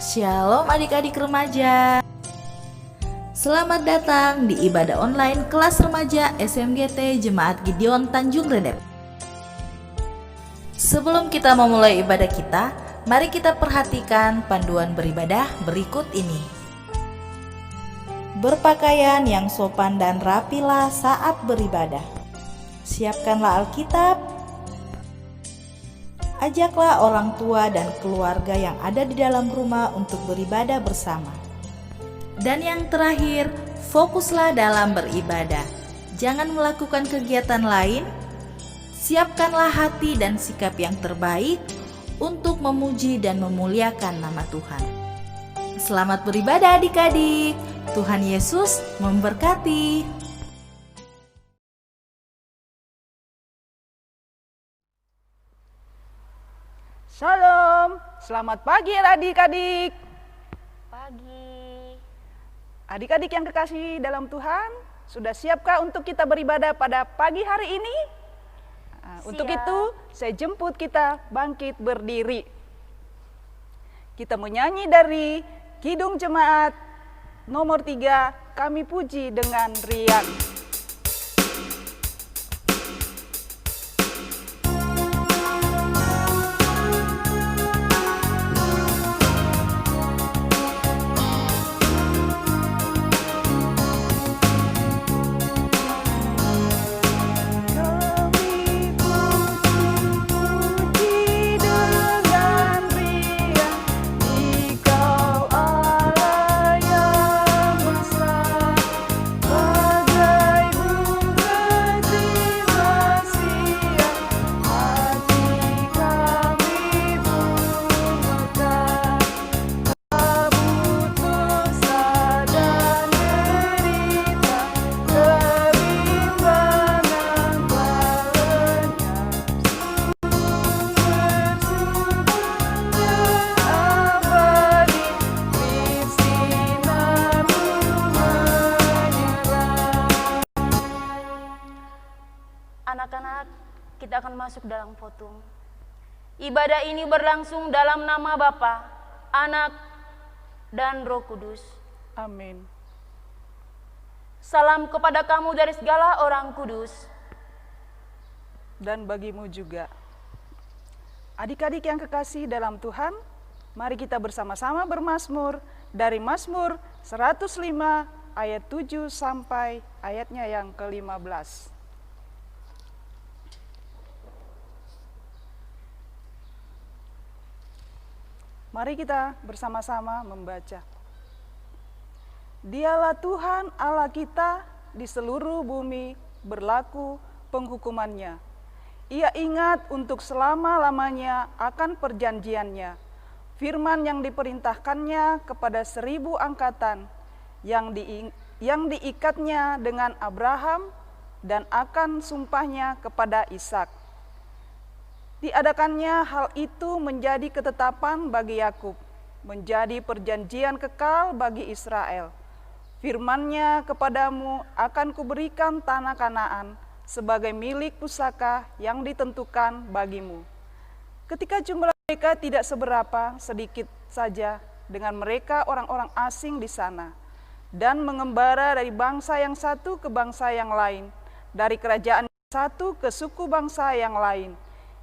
Shalom adik-adik remaja. Selamat datang di ibadah online kelas remaja SMGT Jemaat Gideon Tanjung Redep. Sebelum kita memulai ibadah kita, mari kita perhatikan panduan beribadah berikut ini. Berpakaian yang sopan dan rapilah saat beribadah. Siapkanlah Alkitab. Ajaklah orang tua dan keluarga yang ada di dalam rumah untuk beribadah bersama. Dan yang terakhir, fokuslah dalam beribadah. Jangan melakukan kegiatan lain. Siapkanlah hati dan sikap yang terbaik untuk memuji dan memuliakan nama Tuhan. Selamat beribadah adik-adik. Tuhan Yesus memberkati. Shalom, selamat pagi adik-adik. Pagi. Adik-adik yang kekasih dalam Tuhan, sudah siapkah untuk kita beribadah pada pagi hari ini? Untuk itu, saya jemput kita bangkit berdiri. Kita menyanyi dari Kidung Jemaat nomor 3, Kami Puji dengan Riang. Anak-anak, kita akan masuk dalam fotum. Ibadah ini berlangsung dalam nama Bapa, Anak, dan Roh Kudus. Amin. Salam kepada kamu dari segala orang kudus. Dan bagimu juga. Adik-adik yang kekasih dalam Tuhan, mari kita bersama-sama bermazmur dari Mazmur 105 ayat 7 sampai ayatnya yang ke-15. Mari kita bersama-sama membaca. Dialah Tuhan Allah kita, di seluruh bumi berlaku penghukumannya. Ia ingat untuk selama-lamanya akan perjanjiannya, firman yang diperintahkannya kepada 1000 angkatan, yang diikatnya dengan Abraham dan akan sumpahnya kepada Ishak. Diadakannya hal itu menjadi ketetapan bagi Yakub, menjadi perjanjian kekal bagi Israel. Firman-Nya kepadamu akan kuberikan tanah Kanaan sebagai milik pusaka yang ditentukan bagimu. Ketika jumlah mereka tidak seberapa, sedikit saja dengan mereka orang-orang asing di sana, dan mengembara dari bangsa yang satu ke bangsa yang lain, dari kerajaan yang satu ke suku bangsa yang lain.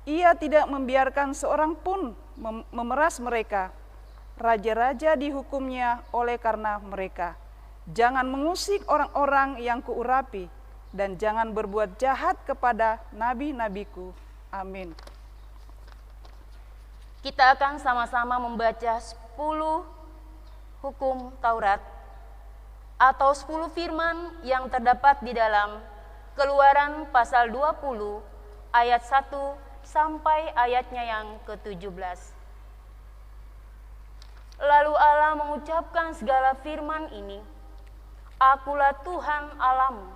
Ia tidak membiarkan seorang pun memeras mereka. Raja-raja dihukumnya oleh karena mereka. Jangan mengusik orang-orang yang kuurapi, dan jangan berbuat jahat kepada nabi-nabiku. Amin. Kita akan sama-sama membaca 10 hukum Taurat atau 10 firman yang terdapat di dalam Keluaran pasal 20 ayat 1 sampai ayatnya yang ke-17. Lalu Allah mengucapkan segala firman ini, Akulah Tuhan Allahmu,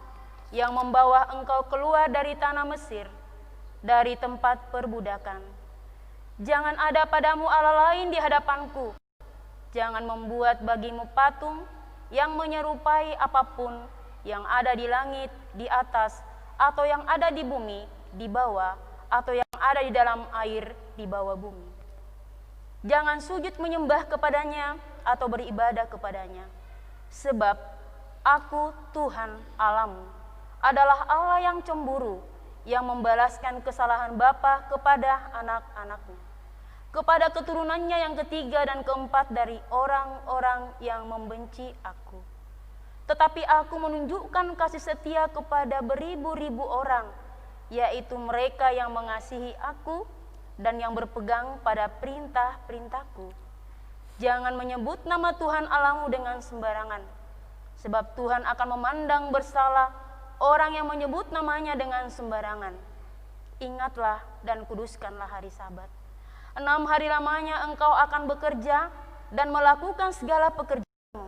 yang membawa engkau keluar dari tanah Mesir, dari tempat perbudakan. Jangan ada padamu Allah lain di hadapanku. Jangan membuat bagimu patung yang menyerupai apapun yang ada di langit, di atas, atau yang ada di bumi, di bawah, atau yang ada di dalam air di bawah bumi. Jangan sujud menyembah kepadanya atau beribadah kepadanya. Sebab aku Tuhan Allahmu adalah Allah yang cemburu, yang membalaskan kesalahan bapa kepada anak-anaknya, kepada keturunannya yang ketiga dan keempat dari orang-orang yang membenci aku. Tetapi aku menunjukkan kasih setia kepada beribu-ribu orang, yaitu mereka yang mengasihi aku dan yang berpegang pada perintah-perintahku. Jangan menyebut nama Tuhan Allahmu dengan sembarangan, sebab Tuhan akan memandang bersalah orang yang menyebut namanya dengan sembarangan. Ingatlah dan kuduskanlah hari Sabat. 6 hari lamanya engkau akan bekerja dan melakukan segala pekerjaanmu.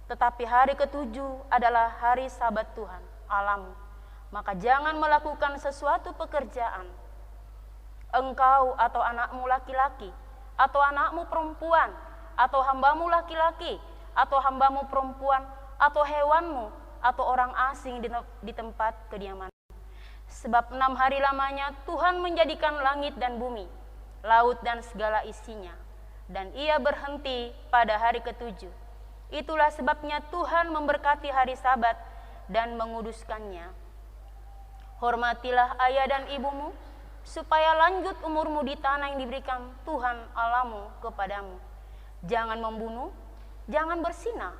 Tetapi hari ketujuh adalah hari Sabat Tuhan Allahmu. Maka jangan melakukan sesuatu pekerjaan. Engkau atau anakmu laki-laki, atau anakmu perempuan, atau hambamu laki-laki, atau hambamu perempuan, atau hewanmu, atau orang asing di tempat kediaman. Sebab 6 hari lamanya Tuhan menjadikan langit dan bumi, laut dan segala isinya, dan ia berhenti pada hari ketujuh. Itulah sebabnya Tuhan memberkati hari Sabat dan menguduskannya. Hormatilah ayah dan ibumu, supaya lanjut umurmu di tanah yang diberikan Tuhan Allahmu kepadamu. Jangan membunuh, jangan berzinah,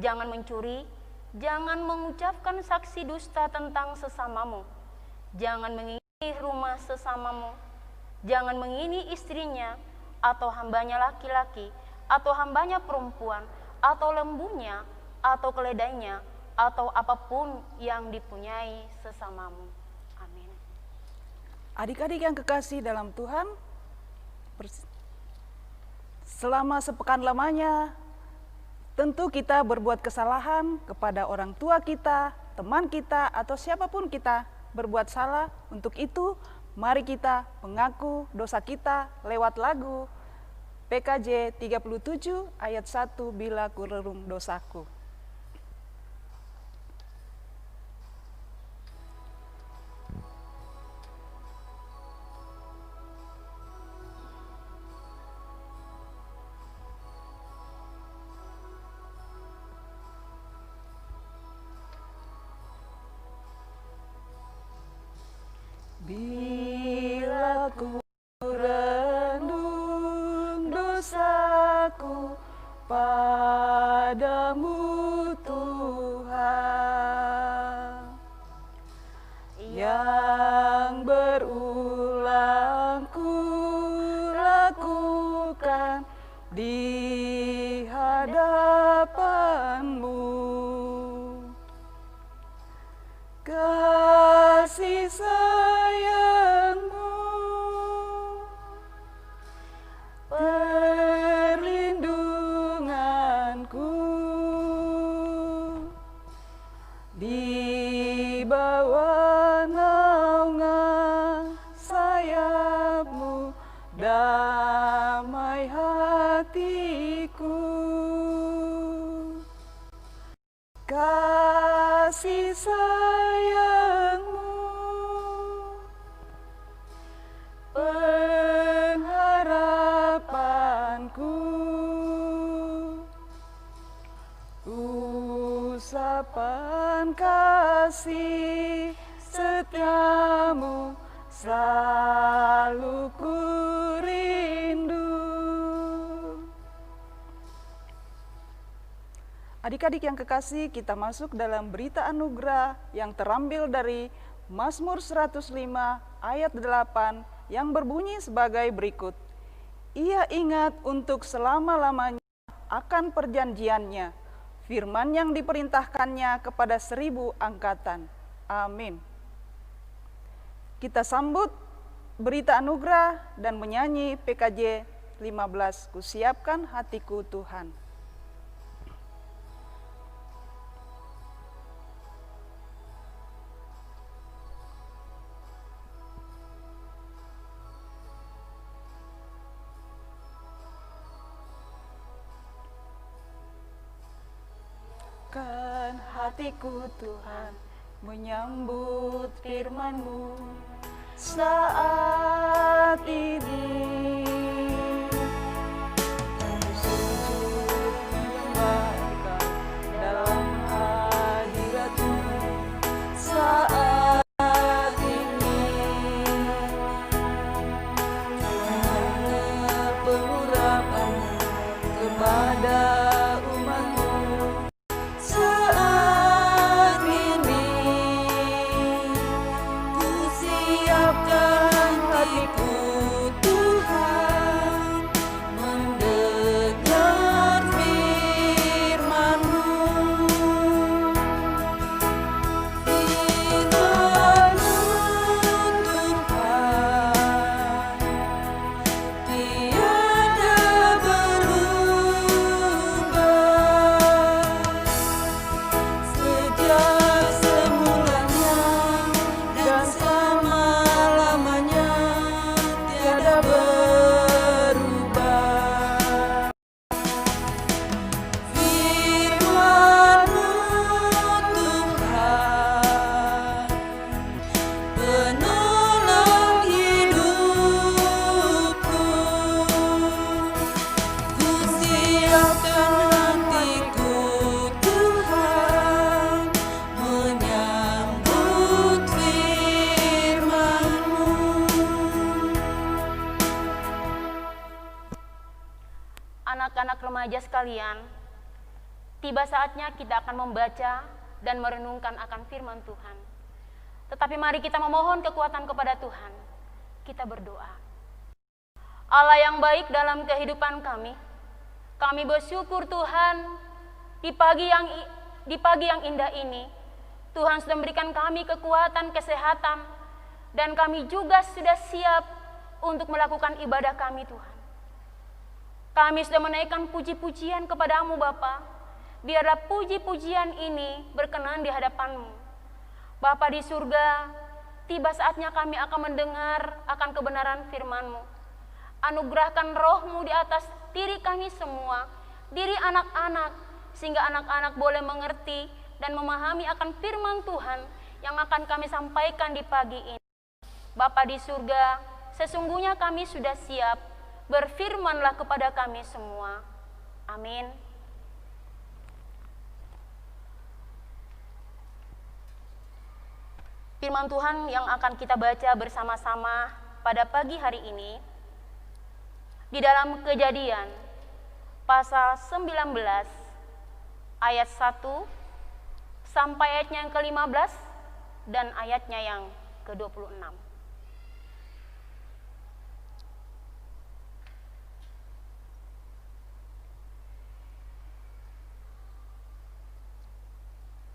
jangan mencuri, jangan mengucapkan saksi dusta tentang sesamamu, jangan mengingini rumah sesamamu, jangan mengingini istrinya, atau hambanya laki-laki, atau hambanya perempuan, atau lembunya, atau keledainya, atau apapun yang dipunyai sesamamu. Amin. Adik-adik yang kekasih dalam Tuhan, selama sepekan lamanya, tentu kita berbuat kesalahan kepada orang tua kita, teman kita, atau siapapun kita berbuat salah. Untuk itu, mari kita mengaku dosa kita lewat lagu PKJ 37 ayat 1, bila ku relung dosaku. Bila ku renung dosaku padamu Tuhan, yang berulang ku lakukan di hadapanmu, kasih sayangmu, perlindunganku, di bawah naungan sayapmu, damai hatiku, kasih sayangmu, pengharapanku, usapan kasih setiamu selalu ku rindu. Adik-adik yang kekasih, kita masuk dalam berita anugerah yang terambil dari Mazmur 105 ayat 8 yang berbunyi sebagai berikut. Ia ingat untuk selama-lamanya akan perjanjiannya, firman yang diperintahkannya kepada 1000 angkatan. Amin. Kita sambut berita anugerah dan menyanyi PKJ 15, Kusiapkan hatiku Tuhan. Kan hatiku Tuhan menyambut firman-Mu saat ini, anak remaja sekalian, tiba saatnya kita akan membaca dan merenungkan akan firman Tuhan. Tetapi mari kita memohon kekuatan kepada Tuhan. Kita berdoa. Allah yang baik dalam kehidupan kami bersyukur Tuhan di pagi yang indah ini, Tuhan sudah memberikan kami kekuatan, kesehatan, dan kami juga sudah siap untuk melakukan ibadah kami Tuhan. Kami sudah menaikkan puji-pujian kepadamu Bapa. Biarlah puji-pujian ini berkenan di hadapan-Mu. Bapa di surga, tiba saatnya kami akan mendengar akan kebenaran firman-Mu. Anugerahkan roh-Mu di atas diri kami semua, diri anak-anak, sehingga anak-anak boleh mengerti dan memahami akan firman Tuhan yang akan kami sampaikan di pagi ini. Bapa di surga, sesungguhnya kami sudah siap, berfirmanlah kepada kami semua. Amin. Firman Tuhan yang akan kita baca bersama-sama pada pagi hari ini di dalam Kejadian pasal 19 ayat 1 sampai ayatnya yang ke-15 dan ayatnya yang ke-26.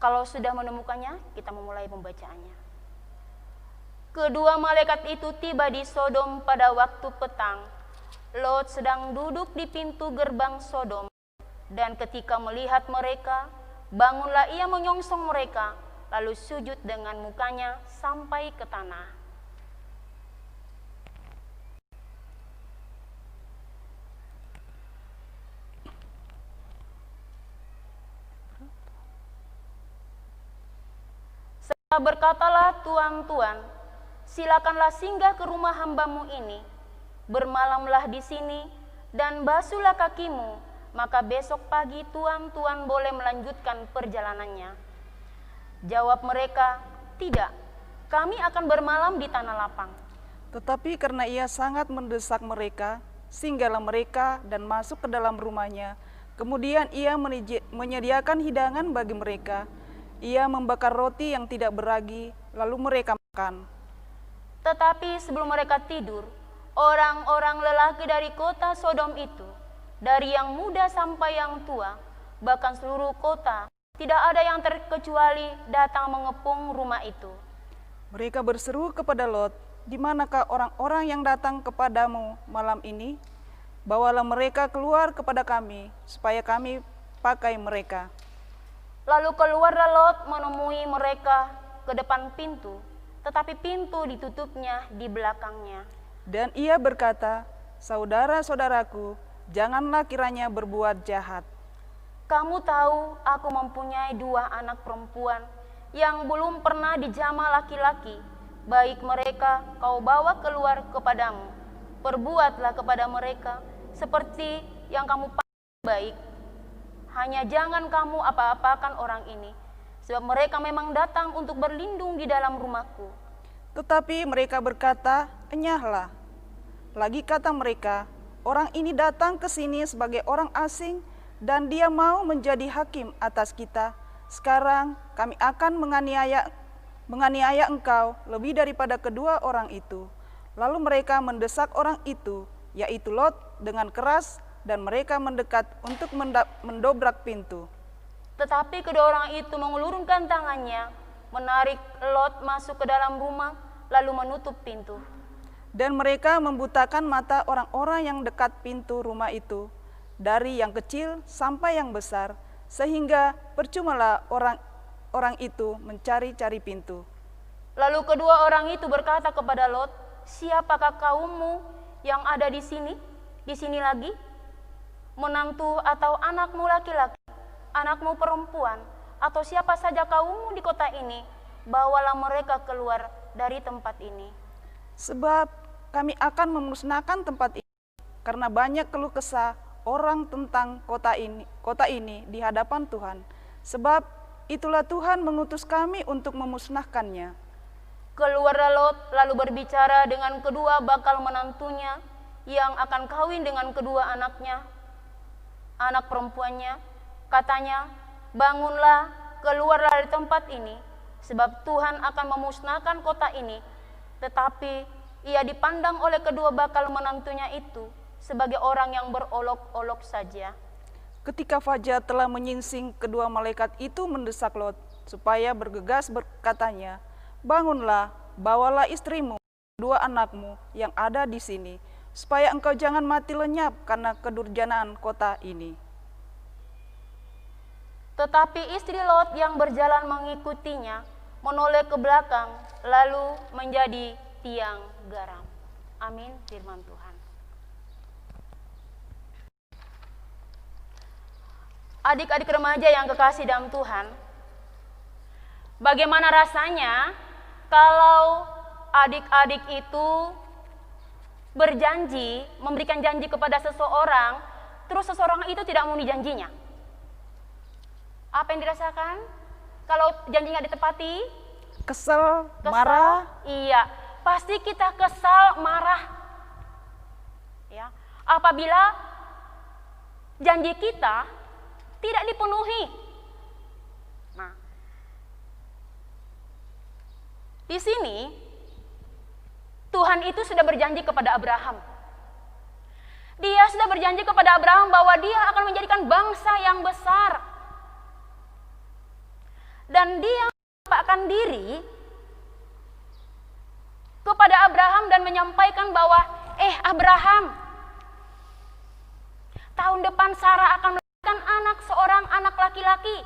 Kalau sudah menemukannya, kita memulai pembacaannya. Kedua malaikat itu tiba di Sodom pada waktu petang. Lot sedang duduk di pintu gerbang Sodom, dan ketika melihat mereka, bangunlah ia menyongsong mereka, lalu sujud dengan mukanya sampai ke tanah. Serta berkatalah tuan-tuan, silakanlah singgah ke rumah hamba-Mu ini, bermalamlah di sini, dan basuhlah kakimu, maka besok pagi tuan-tuan boleh melanjutkan perjalanannya. Jawab mereka, tidak, kami akan bermalam di tanah lapang. Tetapi karena ia sangat mendesak mereka, singgahlah mereka dan masuk ke dalam rumahnya. Kemudian ia menyediakan hidangan bagi mereka. Ia membakar roti yang tidak beragi, lalu mereka makan. Tetapi sebelum mereka tidur, orang-orang lelaki dari kota Sodom itu, dari yang muda sampai yang tua, bahkan seluruh kota, tidak ada yang terkecuali datang mengepung rumah itu. Mereka berseru kepada Lot, "Di manakah orang-orang yang datang kepadamu malam ini? Bawalah mereka keluar kepada kami, supaya kami pakai mereka." Lalu keluarlah Lot menemui mereka ke depan pintu, tetapi pintu ditutupnya di belakangnya. Dan ia berkata, "Saudara-saudaraku, janganlah kiranya berbuat jahat. Kamu tahu aku mempunyai 2 anak perempuan yang belum pernah dijamah laki-laki. Baik mereka kau bawa keluar kepadamu. Perbuatlah kepada mereka seperti yang kamu pandang baik. Hanya jangan kamu apa-apakan orang ini, sebab mereka memang datang untuk berlindung di dalam rumahku." Tetapi mereka berkata, "Enyahlah." Lagi kata mereka, "Orang ini datang ke sini sebagai orang asing, dan dia mau menjadi hakim atas kita. Sekarang kami akan menganiaya engkau lebih daripada kedua orang itu." Lalu mereka mendesak orang itu, yaitu Lot, dengan keras, dan mereka mendekat untuk mendobrak pintu. Tetapi kedua orang itu mengulurkan tangannya, menarik Lot masuk ke dalam rumah, lalu menutup pintu. Dan mereka membutakan mata orang-orang yang dekat pintu rumah itu, dari yang kecil sampai yang besar, sehingga percumalah orang itu mencari-cari pintu. Lalu kedua orang itu berkata kepada Lot, "Siapakah kaummu yang ada di sini? Di sini lagi? Menantu atau anakmu laki-laki, anakmu perempuan, atau siapa saja kaummu di kota ini, bawalah mereka keluar dari tempat ini. Sebab kami akan memusnahkan tempat ini, karena banyak keluh kesah orang tentang kota ini di hadapan Tuhan. Sebab itulah Tuhan mengutus kami untuk memusnahkannya." Keluarlah Lot lalu berbicara dengan kedua bakal menantunya yang akan kawin dengan kedua anaknya. anak perempuannya, katanya, "Bangunlah, keluarlah dari tempat ini, sebab Tuhan akan memusnahkan kota ini." Tetapi ia dipandang oleh kedua bakal menantunya itu sebagai orang yang berolok-olok saja. Ketika fajar telah menyingsing, kedua malaikat itu mendesak Lot supaya bergegas berkatanya, "Bangunlah, bawalah istrimu, dua anakmu yang ada di sini, supaya engkau jangan mati lenyap karena kedurjanaan kota ini." Tetapi istri Lot yang berjalan mengikutinya menoleh ke belakang, lalu menjadi tiang garam. Amin, firman Tuhan. Adik-adik remaja yang kekasih dalam Tuhan, bagaimana rasanya kalau adik-adik itu berjanji, memberikan janji kepada seseorang, terus seseorang itu tidak memenuhi janjinya? Apa yang dirasakan kalau janji nggak ditepati? Kesel, marah. Iya, pasti kita kesal, marah. Ya, apabila janji kita tidak dipenuhi. Nah, di sini Tuhan itu sudah berjanji kepada Abraham. Dia sudah berjanji kepada Abraham bahwa dia akan menjadikan bangsa yang besar. Dan dia menampakkan diri kepada Abraham dan menyampaikan bahwa, Abraham, tahun depan Sarah akan melahirkan seorang anak laki-laki.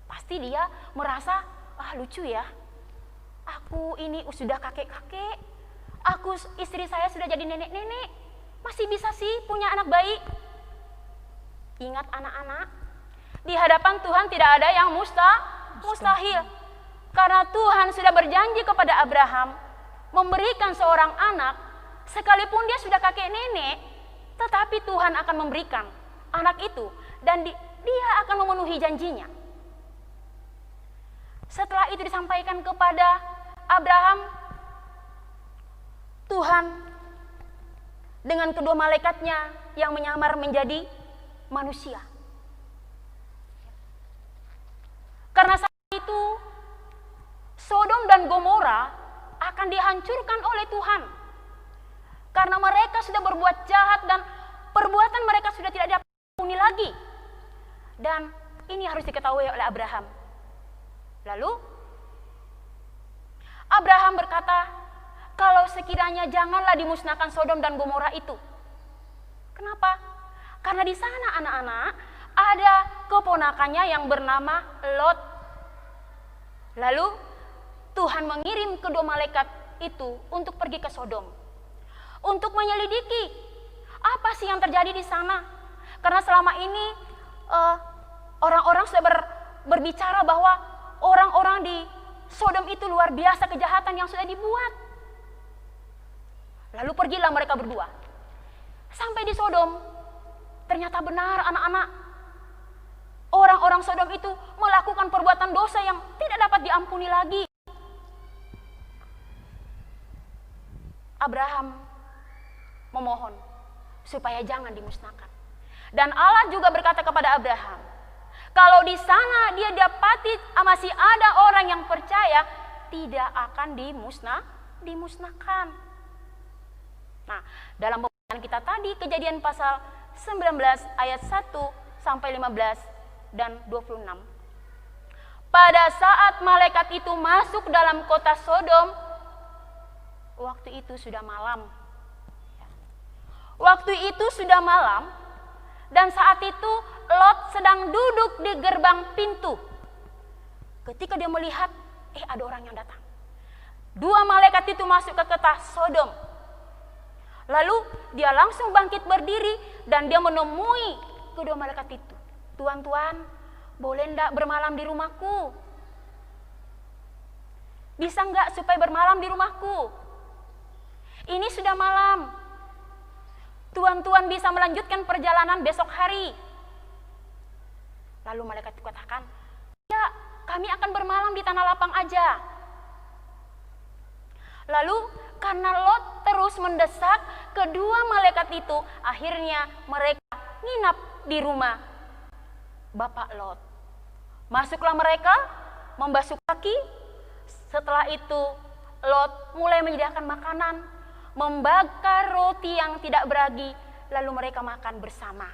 Pasti dia merasa, lucu ya, aku ini sudah kakek-kakek, istri saya sudah jadi nenek-nenek, masih bisa sih punya anak bayi. Ingat anak-anak, di hadapan Tuhan tidak ada yang mustahil. Karena Tuhan sudah berjanji kepada Abraham memberikan seorang anak, sekalipun dia sudah kakek nenek, tetapi Tuhan akan memberikan anak itu dan dia akan memenuhi janjinya. Setelah itu disampaikan kepada Abraham, Tuhan dengan kedua malaikatnya yang menyamar menjadi manusia. Karena saat itu Sodom dan Gomora akan dihancurkan oleh Tuhan. Karena mereka sudah berbuat jahat dan perbuatan mereka sudah tidak diampuni lagi. Dan ini harus diketahui oleh Abraham. Lalu Abraham berkata, kalau sekiranya janganlah dimusnahkan Sodom dan Gomora itu. Kenapa? Karena di sana anak-anak ada keponakannya yang bernama Lot. Lalu Tuhan mengirim kedua malaikat itu untuk pergi ke Sodom, untuk menyelidiki apa sih yang terjadi di sana. Karena selama ini orang-orang sudah berbicara bahwa orang-orang di Sodom itu luar biasa kejahatan yang sudah dibuat. Lalu pergilah mereka berdua. Sampai di Sodom, ternyata benar anak-anak, orang-orang Sodom itu melakukan perbuatan dosa yang tidak dapat diampuni lagi. Abraham memohon supaya jangan dimusnahkan. Dan Allah juga berkata kepada Abraham, kalau di sana dia dapati masih ada orang yang percaya, tidak akan dimusnahkan. Nah, dalam pembacaan kita tadi, Kejadian pasal 19 ayat 1 sampai 15 dan 26. Pada saat malaikat itu masuk dalam kota Sodom, waktu itu sudah malam. Waktu itu sudah malam, dan saat itu Lot sedang duduk di gerbang pintu. Ketika dia melihat, ada orang yang datang. Dua malaikat itu masuk ke kota Sodom. Lalu dia langsung bangkit berdiri dan dia menemui kedua malaikat itu. Tuan-tuan, boleh enggak bermalam di rumahku? Bisa enggak supaya bermalam di rumahku? Ini sudah malam. Tuan-tuan bisa melanjutkan perjalanan besok hari. Lalu malaikat itu katakan, ya, kami akan bermalam di tanah lapang aja. Lalu karena Lot terus mendesak kedua malaikat itu, akhirnya mereka nginap di rumah Bapak Lot. Masuklah mereka, membasuh kaki. Setelah itu Lot mulai menyediakan makanan, membakar roti yang tidak beragi, lalu mereka makan bersama.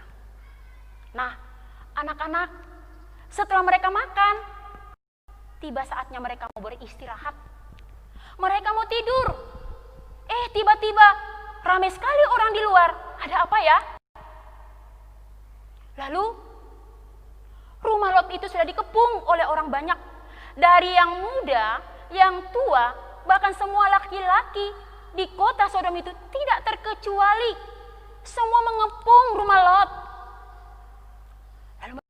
Nah, anak-anak, setelah mereka makan, tiba saatnya mereka mau beristirahat. Mereka mau tidur. Tiba-tiba ramai sekali orang di luar. Ada apa ya? Lalu rumah Lot itu sudah dikepung oleh orang banyak. Dari yang muda, yang tua, bahkan semua laki-laki di kota Sodom itu tidak terkecuali. Semua mengepung rumah Lot. Lalu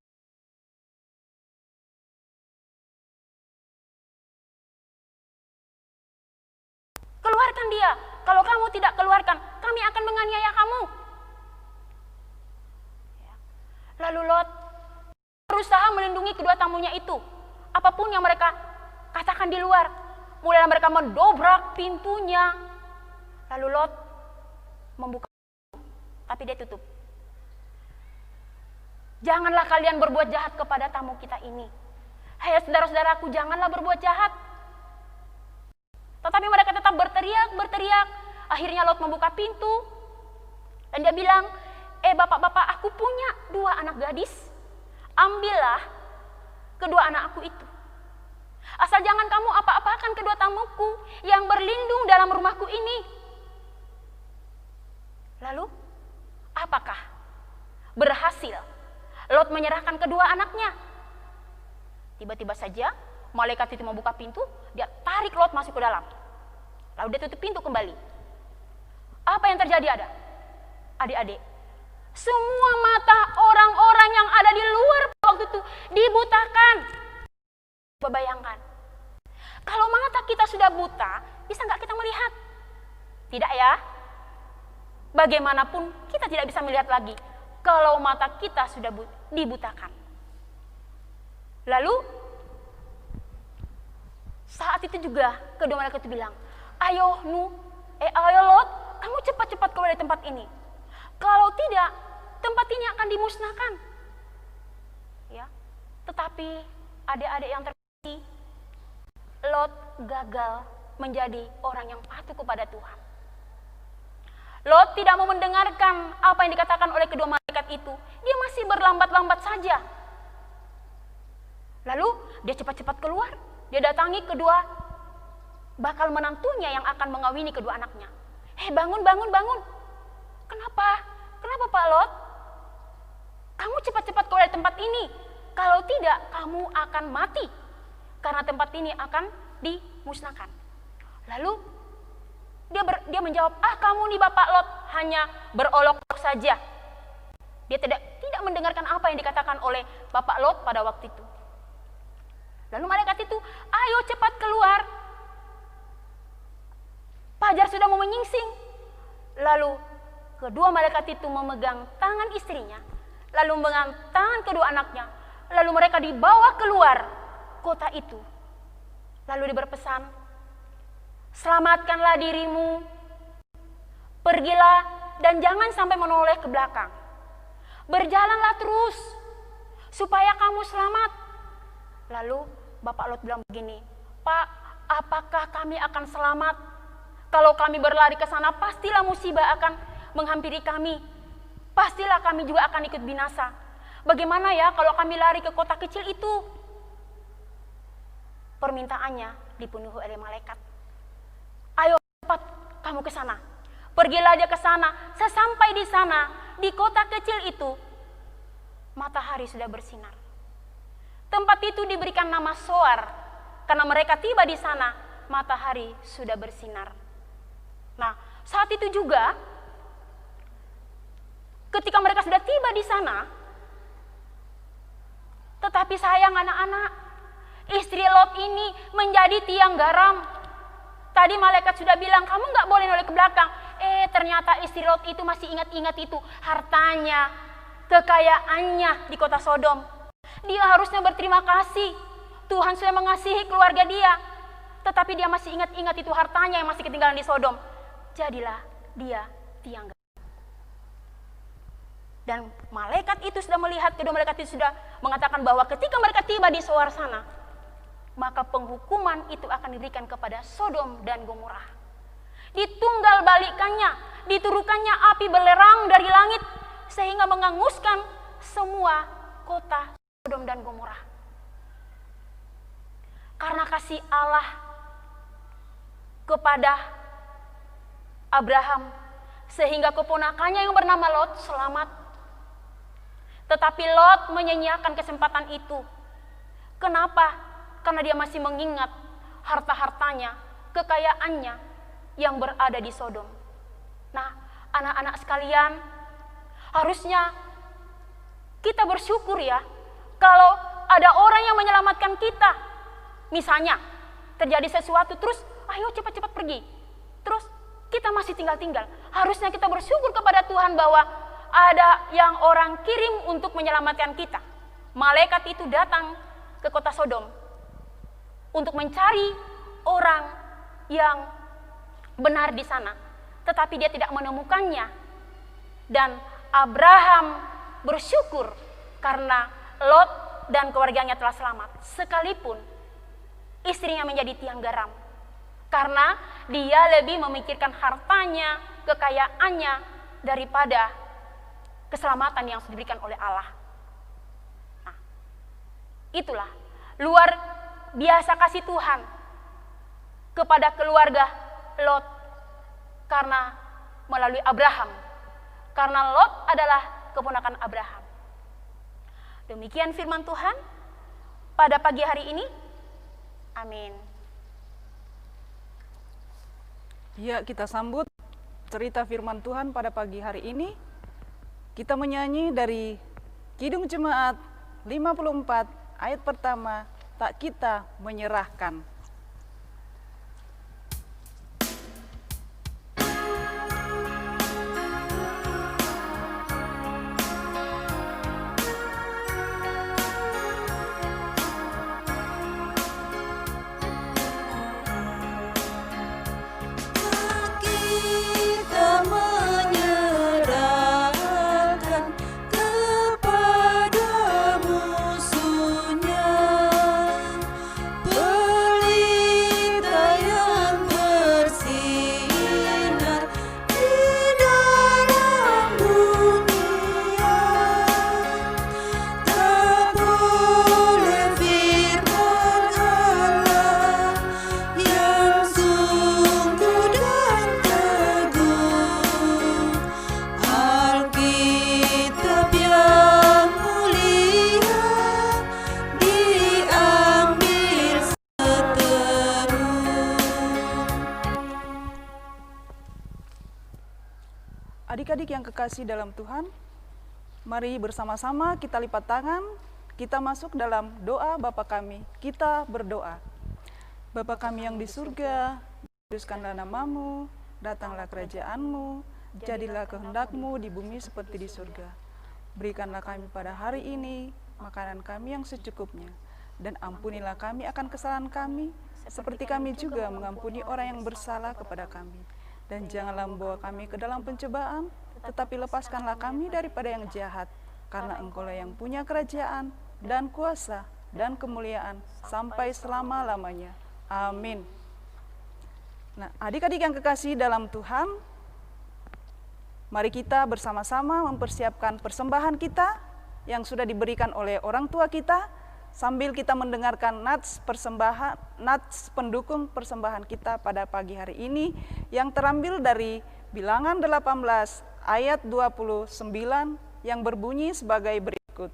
keluarkan dia. Kalau kamu tidak keluarkan, kami akan menganiaya kamu. Lalu Lot berusaha melindungi kedua tamunya itu. Apapun yang mereka katakan di luar. Mulai mereka mendobrak pintunya. Lalu Lot membuka pintu, tapi dia tutup. Janganlah kalian berbuat jahat kepada tamu kita ini. Hai saudara-saudaraku, janganlah berbuat jahat. Tetapi mereka tetap berteriak. Akhirnya Lot membuka pintu. Dan dia bilang, bapak-bapak, aku punya 2 anak gadis. Ambillah kedua anak aku itu. Asal jangan kamu apa-apakan kedua tamuku yang berlindung dalam rumahku ini. Lalu, apakah berhasil Lot menyerahkan kedua anaknya? Tiba-tiba saja malaikat itu membuka pintu, dia tarik Lot masuk ke dalam. Lalu dia tutup pintu kembali. Apa yang terjadi ada? Adik-adik, semua mata orang-orang yang ada di luar waktu itu dibutakan. Bayangkan, kalau mata kita sudah buta, bisa nggak kita melihat? Tidak ya? Bagaimanapun kita tidak bisa melihat lagi kalau mata kita sudah dibutakan. Lalu saat itu juga kedua malaikat itu bilang, ayo Lot, kamu cepat-cepat keluar dari tempat ini. Kalau tidak, tempat ini akan dimusnahkan. Ya, tetapi adik-adik yang terkasih, Lot gagal menjadi orang yang patuh kepada Tuhan. Lot tidak mau mendengarkan apa yang dikatakan oleh kedua malaikat itu. Dia masih berlambat-lambat saja. Lalu dia cepat-cepat keluar. Dia datangi kedua bakal menantunya yang akan mengawini kedua anaknya. Bangun. Kenapa Pak Lot? Kamu cepat-cepat keluar dari tempat ini. Kalau tidak, kamu akan mati. Karena tempat ini akan dimusnahkan. Lalu dia menjawab, kamu nih Bapak Lot hanya berolok-olok saja. Dia tidak mendengarkan apa yang dikatakan oleh Bapak Lot pada waktu itu. Lalu malaikat itu, ayo cepat keluar. Fajar sudah mau menyingsing. Lalu kedua malaikat itu memegang tangan istrinya, lalu memegang tangan kedua anaknya, lalu mereka dibawa keluar kota itu. Lalu dia berpesan, selamatkanlah dirimu, pergilah dan jangan sampai menoleh ke belakang. Berjalanlah terus supaya kamu selamat. Lalu Bapak Lot bilang begini, Pak, apakah kami akan selamat? Kalau kami berlari ke sana, pastilah musibah akan menghampiri kami. Pastilah kami juga akan ikut binasa. Bagaimana ya kalau kami lari ke kota kecil itu? Permintaannya dipenuhi oleh malaikat. Ayo cepat kamu ke sana. Pergilah dia ke sana. Sesampai di sana, di kota kecil itu, matahari sudah bersinar. Tempat itu diberikan nama Soar, karena mereka tiba di sana, matahari sudah bersinar. Nah, saat itu juga, ketika mereka sudah tiba di sana, tetapi sayang anak-anak, istri Lot ini menjadi tiang garam. Tadi malaikat sudah bilang, kamu nggak boleh noleh ke belakang. Ternyata istri Lot itu masih ingat-ingat itu, hartanya, kekayaannya di kota Sodom. Dia harusnya berterima kasih, Tuhan sudah mengasihi keluarga dia. Tetapi dia masih ingat-ingat itu hartanya yang masih ketinggalan di Sodom. Jadilah dia tiang garam. Dan malaikat itu sudah melihat, kedua malaikat itu sudah mengatakan bahwa ketika mereka tiba di Soar sana, maka penghukuman itu akan diberikan kepada Sodom dan Gomora. Ditunggal balikannya, diturunkannya api belerang dari langit sehingga menghanguskan semua kota Sodom dan Gomora. Karena kasih Allah kepada Abraham, sehingga keponakannya yang bernama Lot selamat. Tetapi Lot menyanyiakan kesempatan itu. Kenapa? Karena dia masih mengingat harta-hartanya, kekayaannya yang berada di Sodom. Nah, anak-anak sekalian, harusnya kita bersyukur ya, kalau ada orang yang menyelamatkan kita. Misalnya, terjadi sesuatu terus, ayo cepat-cepat pergi. Terus kita masih tinggal-tinggal. Harusnya kita bersyukur kepada Tuhan bahwa ada yang orang kirim untuk menyelamatkan kita. Malaikat itu datang ke kota Sodom untuk mencari orang yang benar di sana. Tetapi dia tidak menemukannya. Dan Abraham bersyukur karena Lot dan keluarganya telah selamat. Sekalipun istrinya menjadi tiang garam. Karena dia lebih memikirkan hartanya, kekayaannya, daripada keselamatan yang sudah diberikan oleh Allah. Nah, itulah luar biasa kasih Tuhan kepada keluarga Lot karena melalui Abraham. Karena Lot adalah keponakan Abraham. Demikian firman Tuhan pada pagi hari ini. Amin. Ya, kita sambut cerita firman Tuhan pada pagi hari ini. Kita menyanyi dari Kidung Jemaat 54 ayat pertama, tak kita menyerahkan. Adik-adik yang kekasih dalam Tuhan, mari bersama-sama kita lipat tangan, kita masuk dalam doa Bapa kami, kita berdoa. Bapa kami yang di surga, dikuduskanlah namamu, datanglah kerajaanmu, jadilah kehendakmu di bumi seperti di surga. Berikanlah kami pada hari ini makanan kami yang secukupnya, dan ampunilah kami akan kesalahan kami, seperti kami juga mengampuni orang yang bersalah kepada kami. Dan janganlah membawa kami ke dalam pencobaan, tetapi lepaskanlah kami daripada yang jahat, karena Engkaulah yang punya kerajaan, dan kuasa, dan kemuliaan, sampai selama-lamanya. Amin. Nah, adik-adik yang kekasih dalam Tuhan, mari kita bersama-sama mempersiapkan persembahan kita, yang sudah diberikan oleh orang tua kita, sambil kita mendengarkan nats persembahan, nats pendukung persembahan kita pada pagi hari ini yang terambil dari Bilangan 18 ayat 29 yang berbunyi sebagai berikut.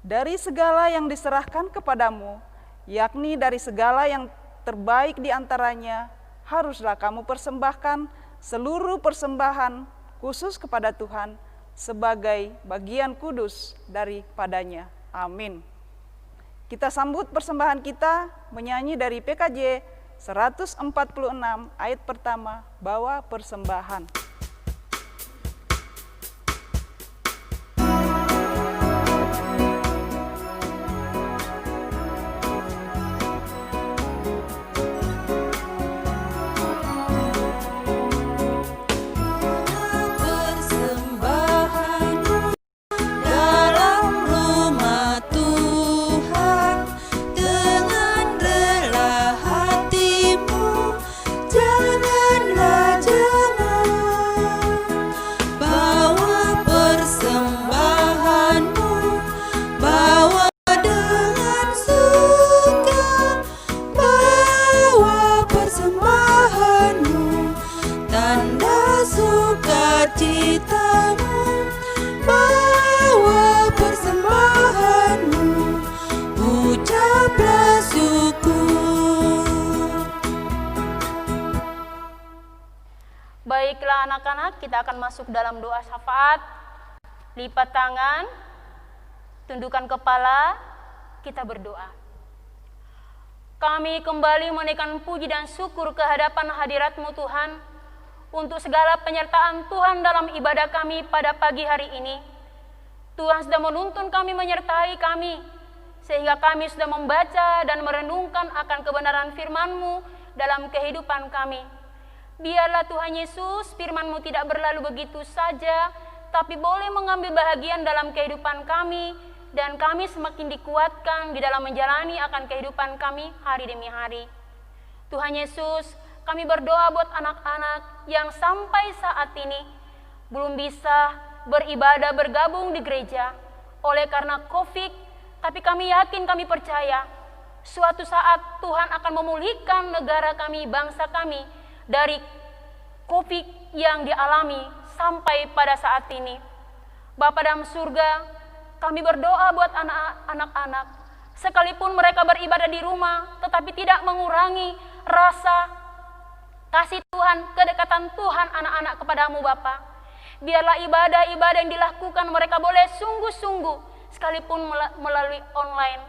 Dari segala yang diserahkan kepadamu, yakni dari segala yang terbaik di antaranya, haruslah kamu persembahkan seluruh persembahan khusus kepada Tuhan sebagai bagian kudus daripadanya. Amin. Kita sambut persembahan kita menyanyi dari PKJ 146 ayat pertama, bawa persembahan. sukacitamu, bawa persembahanmu, ucaplah syukur. Baiklah anak-anak, kita akan masuk dalam doa syafaat. Lipat tangan, tundukkan kepala, kita berdoa. Kami kembali menaikkan puji dan syukur ke hadapan hadirat-Mu Tuhan, untuk segala penyertaan Tuhan dalam ibadah kami pada pagi hari ini. Tuhan sudah menuntun kami, menyertai kami, sehingga kami sudah membaca dan merenungkan akan kebenaran firman-Mu dalam kehidupan kami. Biarlah Tuhan Yesus, firman-Mu tidak berlalu begitu saja, tapi boleh mengambil bahagian dalam kehidupan kami, dan kami semakin dikuatkan di dalam menjalani akan kehidupan kami hari demi hari. Tuhan Yesus, kami berdoa buat anak-anak yang sampai saat ini belum bisa beribadah, bergabung di gereja oleh karena COVID, tapi kami yakin, kami percaya, suatu saat Tuhan akan memulihkan negara kami, bangsa kami dari COVID yang dialami sampai pada saat ini. Bapa dalam surga, kami berdoa buat anak-anak, sekalipun mereka beribadah di rumah, tetapi tidak mengurangi rasa kasih Tuhan, kedekatan Tuhan anak-anak kepadamu Bapa. Biarlah ibadah-ibadah yang dilakukan mereka boleh sungguh-sungguh, sekalipun melalui online.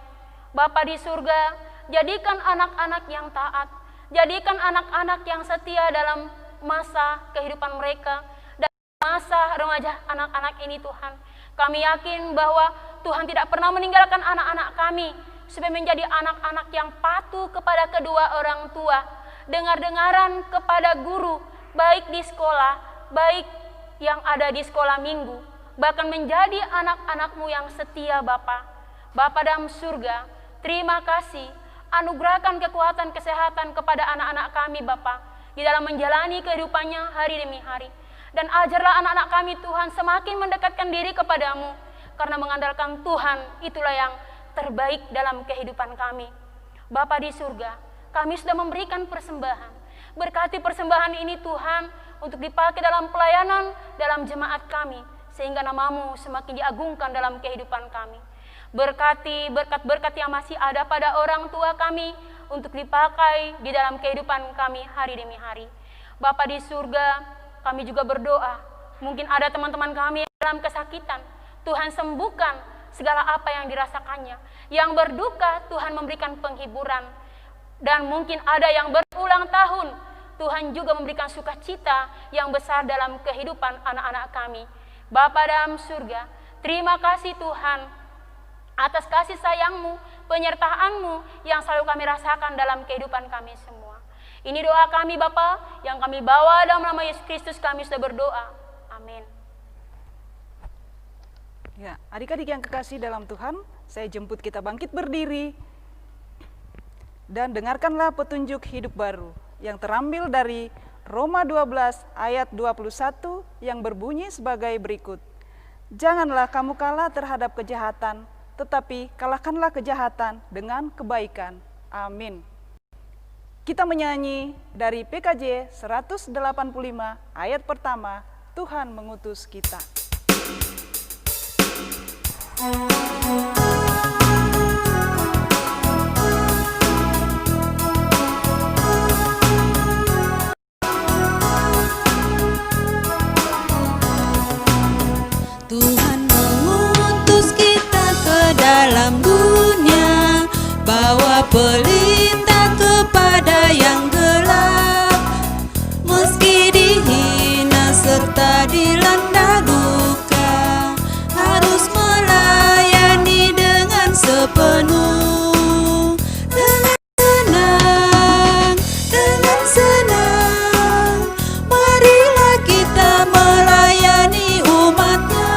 Bapa di surga, jadikan anak-anak yang taat, jadikan anak-anak yang setia dalam masa kehidupan mereka, masa remaja anak-anak ini Tuhan. Kami yakin bahwa Tuhan tidak pernah meninggalkan anak-anak kami, supaya menjadi anak-anak yang patuh kepada kedua orang tua, dengar-dengaran kepada guru, baik di sekolah, baik yang ada di sekolah minggu, bahkan menjadi anak-anak-Mu yang setia Bapa. Bapa dalam surga, terima kasih, anugerahkan kekuatan kesehatan kepada anak-anak kami Bapa, di dalam menjalani kehidupannya hari demi hari. Dan ajarlah anak-anak kami Tuhan semakin mendekatkan diri kepadamu, karena mengandalkan Tuhan itulah yang terbaik dalam kehidupan kami. Bapa di surga, kami sudah memberikan persembahan. Berkati persembahan ini Tuhan, untuk dipakai dalam pelayanan, dalam jemaat kami, sehingga nama-Mu semakin diagungkan dalam kehidupan kami. Berkati berkat-berkat yang masih ada pada orang tua kami, untuk dipakai di dalam kehidupan kami hari demi hari. Bapa di surga, kami juga berdoa, mungkin ada teman-teman kami yang dalam kesakitan, Tuhan sembuhkan segala apa yang dirasakannya. Yang berduka, Tuhan memberikan penghiburan. Dan mungkin ada yang berulang tahun, Tuhan juga memberikan sukacita yang besar dalam kehidupan anak-anak kami. Bapa dalam surga, terima kasih Tuhan atas kasih sayang-Mu, penyertaan-Mu yang selalu kami rasakan dalam kehidupan kami semua. Ini doa kami Bapa yang kami bawa dalam nama Yesus Kristus, kami sudah berdoa. Amin. Ya, adik-adik yang kekasih dalam Tuhan, saya jemput kita bangkit berdiri dan dengarkanlah petunjuk hidup baru yang terambil dari Roma 12 ayat 21 yang berbunyi sebagai berikut. Janganlah kamu kalah terhadap kejahatan, tetapi kalahkanlah kejahatan dengan kebaikan. Amin. Kita menyanyi dari PKJ 185 ayat pertama, Tuhan mengutus kita. Tuhan mengutus kita ke dalam dunia, bawa pelita kepada yang gelap. Meski dihina serta dilanda duka, harus melayani dengan sepenuh. Dengan senang, marilah kita melayani umat-Nya.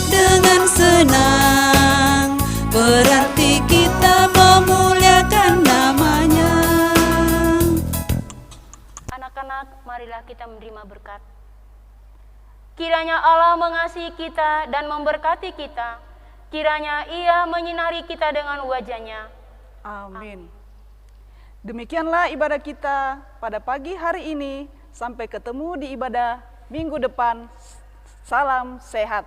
Dengan senang, berarti kita memuliakan nama-Nya. Anak-anak, marilah kita menerima berkat. Kiranya Allah mengasihi kita dan memberkati kita. Kiranya Ia menyinari kita dengan wajah-Nya. Amin. Demikianlah ibadah kita pada pagi hari ini. Sampai ketemu di ibadah minggu depan. Salam sehat.